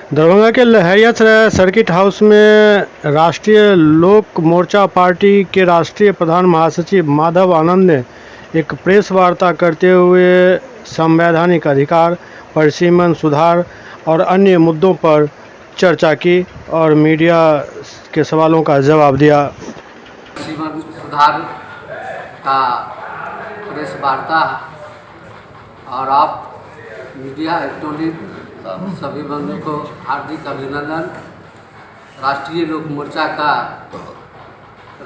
दरभंगा के Laheriasarai circuit house में राष्ट्रीय लोक मोर्चा पार्टी के राष्ट्रीय प्रधान महासचिव माधव आनंद ने एक प्रेस वार्ता करते हुए संवैधानिक अधिकार, परिसीमन सुधार और अन्य मुद्दों पर चर्चा की और मीडिया के सवालों का जवाब दिया। परिसीमन सुधार का प्रेस वार्ता और आप मीडिया इलेक्ट्रॉनिक सभी बंधुओं को हार्दिक अभिनंदन। राष्ट्रीय लोक मोर्चा का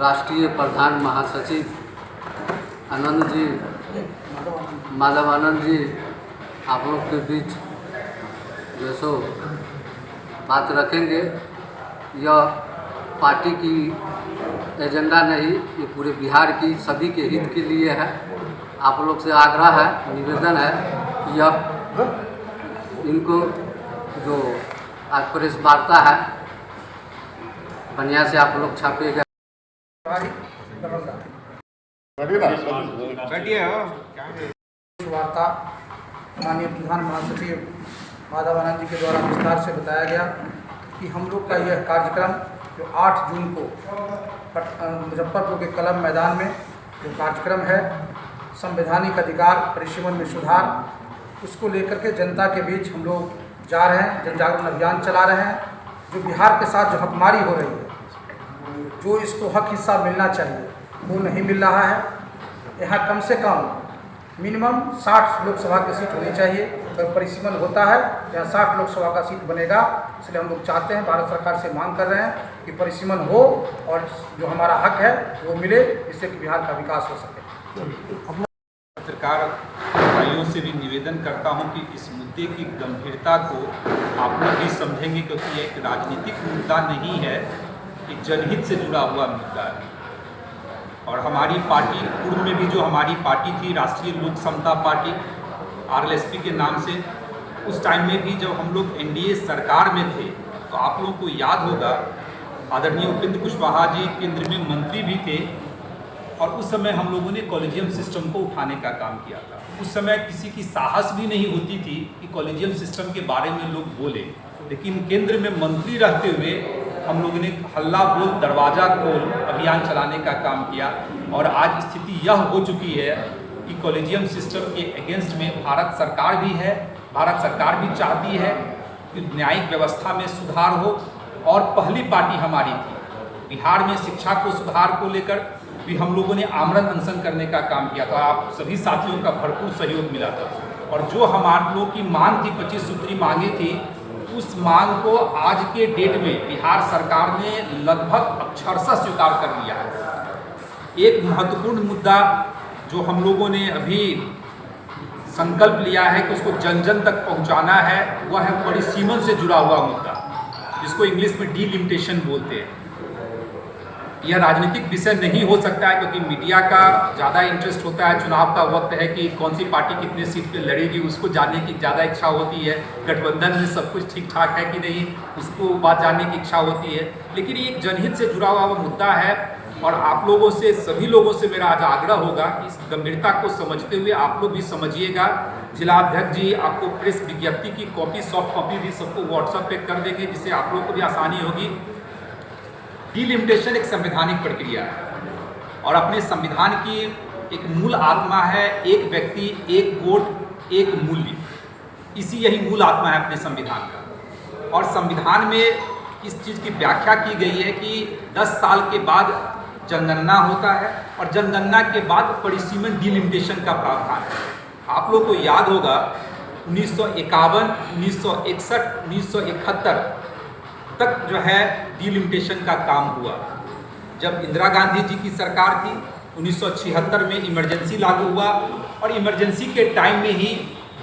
राष्ट्रीय प्रधान महासचिव माधव आनंद जी आप लोग के बीच जो सो बात रखेंगे। यह पार्टी की एजेंडा नहीं, ये पूरे बिहार की सभी के हित के लिए है। आप लोग से आग्रह है, निवेदन है कि यह इनको जो आज प्रेस वार्ता है बढ़िया से आप लोग छापेगा। वार्ता माननीय प्रधान महासचिव माधव आनंद जी के द्वारा विस्तार से बताया गया कि हम लोग का यह कार्यक्रम जो 8 जून को मुजफ्फरपुर के कलम मैदान में जो कार्यक्रम है संवैधानिक अधिकार परिसीमन में सुधार, उसको लेकर के जनता के बीच हम लोग जा रहे हैं, जन जागरण अभियान चला रहे हैं। जो बिहार के साथ जो हकमारी हो रही है, जो इसको हक हिस्सा मिलना चाहिए वो नहीं मिल रहा है। यहाँ कम से कम मिनिमम 60 लोकसभा की सीट होनी चाहिए। अगर परिसीमन होता है यहाँ 60 लोकसभा का सीट बनेगा। इसलिए हम लोग चाहते हैं, भारत सरकार से मांग कर रहे हैं कि परिसीमन हो और जो हमारा हक है वो मिले, जिससे कि बिहार का विकास हो सके। पत्रकार भाइयों से भी निवेदन करता हूं कि इस मुद्दे की गंभीरता को आप लोग भी समझेंगे, क्योंकि यह एक राजनीतिक मुद्दा नहीं है, ये जनहित से जुड़ा हुआ मुद्दा है। और हमारी पार्टी पूर्व में भी जो हमारी पार्टी थी राष्ट्रीय लोक समता पार्टी RLSP के नाम से, उस टाइम में भी जब हम लोग NDA सरकार में थे तो आप लोगों को याद होगा आदरणीय उपेंद्र कुशवाहा जी केंद्र में मंत्री भी थे और उस समय हम लोगों ने कॉलेजियम सिस्टम को उठाने का काम किया था। उस समय किसी की साहस भी नहीं होती थी कि कॉलेजियम सिस्टम के बारे में लोग बोले, लेकिन केंद्र में मंत्री रहते हुए हम लोगों ने हल्ला बोल दरवाजा खोल अभियान चलाने का काम किया। और आज स्थिति यह हो चुकी है कि कॉलेजियम सिस्टम के अगेंस्ट में भारत सरकार भी है। भारत सरकार भी चाहती है कि न्यायिक व्यवस्था में सुधार हो, और पहली पार्टी हमारी थी बिहार में शिक्षा को सुधार को लेकर भी हम लोगों ने आमरण अनशन करने का काम किया था। आप सभी साथियों का भरपूर सहयोग मिला था। और जो हमारे लोग की मांग थी, 25 सूत्री मांगे थी, उस मांग को आज के डेट में बिहार सरकार ने लगभग अक्षरशः स्वीकार कर लिया है। एक महत्वपूर्ण मुद्दा जो हम लोगों ने अभी संकल्प लिया है कि उसको जन जन तक पहुंचाना है, वह है परिसीमन से जुड़ा हुआ मुद्दा, जिसको इंग्लिश में डिलिमिटेशन बोलते हैं। यह राजनीतिक विषय नहीं हो सकता है, क्योंकि मीडिया का ज़्यादा इंटरेस्ट होता है, चुनाव का वक्त है कि कौन सी पार्टी कितने सीट पे लड़ेगी, उसको जानने की ज़्यादा इच्छा होती है। गठबंधन में सब कुछ ठीक ठाक है कि नहीं, उसको बात जानने की इच्छा होती है। लेकिन ये एक जनहित से जुड़ा हुआ मुद्दा है, और आप लोगों से, सभी लोगों से मेरा आज आग्रह होगा कि इस गंभीरता को समझते हुए आप लोग भी समझिएगा। जिलाध्यक्ष जी आपको प्रेस विज्ञप्ति की कॉपी, सॉफ्ट कॉपी भी सबको व्हाट्सएप पे कर देंगे, जिससे आप लोग को भी आसानी होगी। डिलिमिटेशन एक संवैधानिक प्रक्रिया है और अपने संविधान की एक मूल आत्मा है, एक व्यक्ति एक वोट एक मूल्य। यही मूल आत्मा है अपने संविधान का। और संविधान में इस चीज़ की व्याख्या की गई है कि 10 साल के बाद जनगणना होता है और जनगणना के बाद परिसीमन डिलिमिटेशन का प्रावधान है। आप लोग को याद होगा 1951, 1961, 1971 तक जो है डिलिमिटेशन का काम हुआ। जब इंदिरा गांधी जी की सरकार थी 1976 में इमरजेंसी लागू हुआ, और इमरजेंसी के टाइम में ही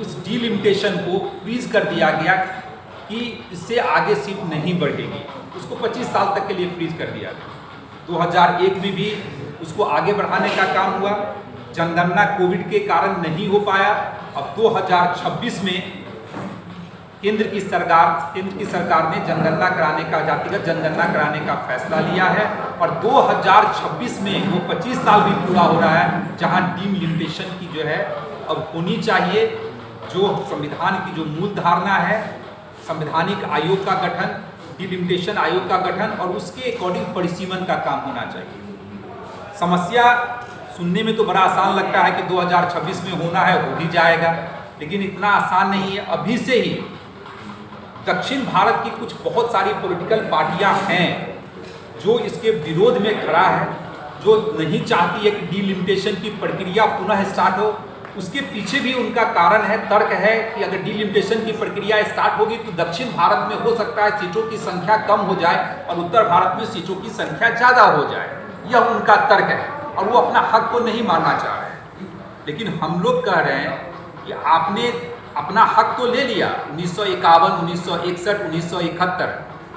उस डिलिमिटेशन को फ्रीज कर दिया गया कि इससे आगे सीट नहीं बढ़ेगी। उसको 25 साल तक के लिए फ्रीज कर दिया गया। 2001 में भी उसको आगे बढ़ाने का काम हुआ। जनगणना कोविड के कारण नहीं हो पाया। अब 2026 में केंद्र की सरकार ने जनगणना कराने का, जातिगत जनगणना कराने का फैसला लिया है। और 2026 में वो 25 साल भी पूरा हो रहा है, जहां डिलिमिटेशन की जो है अब होनी चाहिए। जो संविधान की जो मूल धारणा है, संवैधानिक आयोग का गठन, डिलिमिटेशन आयोग का गठन और उसके अकॉर्डिंग परिसीमन का काम होना चाहिए। समस्या सुनने में तो बड़ा आसान लगता है कि 2026 में होना है, हो ही जाएगा, लेकिन इतना आसान नहीं है। अभी से ही दक्षिण भारत की कुछ बहुत सारी पॉलिटिकल पार्टियां हैं जो इसके विरोध में खड़ा है, जो नहीं चाहती है कि डिलिमिटेशन की प्रक्रिया पुनः स्टार्ट हो। उसके पीछे भी उनका कारण है, तर्क है कि अगर डिलिमिटेशन की प्रक्रिया स्टार्ट होगी तो दक्षिण भारत में हो सकता है सीटों की संख्या कम हो जाए और उत्तर भारत में सीटों की संख्या ज़्यादा हो जाए। यह उनका तर्क है और वो अपना हक को नहीं मानना चाह रहे हैं। लेकिन हम लोग कह रहे हैं कि आपने अपना हक तो ले लिया 1951, 1961, 1971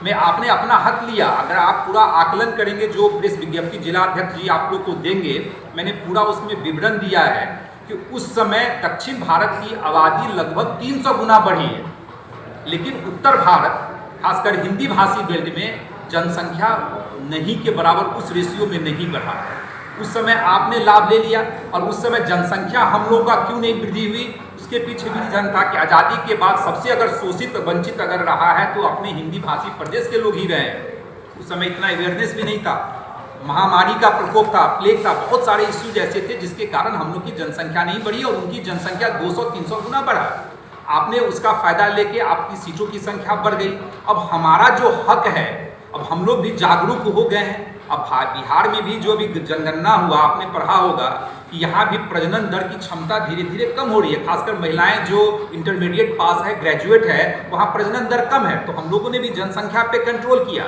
में आपने अपना हक लिया। अगर आप पूरा आकलन करेंगे, जो प्रेस विज्ञप्ति जिला अध्यक्ष जी आप लोग को देंगे, मैंने पूरा उसमें विवरण दिया है कि उस समय दक्षिण भारत की आबादी लगभग 300 गुना बढ़ी है, लेकिन उत्तर भारत खासकर हिंदी भाषी बेल्ट में जनसंख्या नहीं के बराबर उस रेशियो में नहीं बढ़ा। उस समय आपने लाभ ले लिया और उस समय जनसंख्या हम लोगों का क्यों नहीं वृद्धि हुई, उसके पीछे भी रीजन था कि आज़ादी के बाद सबसे अगर शोषित वंचित अगर रहा है तो अपने हिंदी भाषी प्रदेश के लोग ही रहे हैं। उस समय इतना अवेयरनेस भी नहीं था, महामारी का प्रकोप था, प्लेग था, बहुत सारे इश्यूज ऐसे थे जिसके कारण हम लोग की जनसंख्या नहीं बढ़ी और उनकी जनसंख्या 200-300 गुना बढ़ा। आपने उसका फायदा लेके आपकी सीटों की संख्या बढ़ गई। अब हमारा जो हक है, अब हम लोग भी जागरूक हो गए हैं। अब बिहार में भी जो भी जनगणना हुआ, आपने पढ़ा होगा कि यहाँ भी प्रजनन दर की क्षमता धीरे धीरे कम हो रही है। खासकर महिलाएं जो इंटरमीडिएट पास है, ग्रेजुएट है, वहाँ प्रजनन दर कम है। तो हम लोगों ने भी जनसंख्या पे कंट्रोल किया।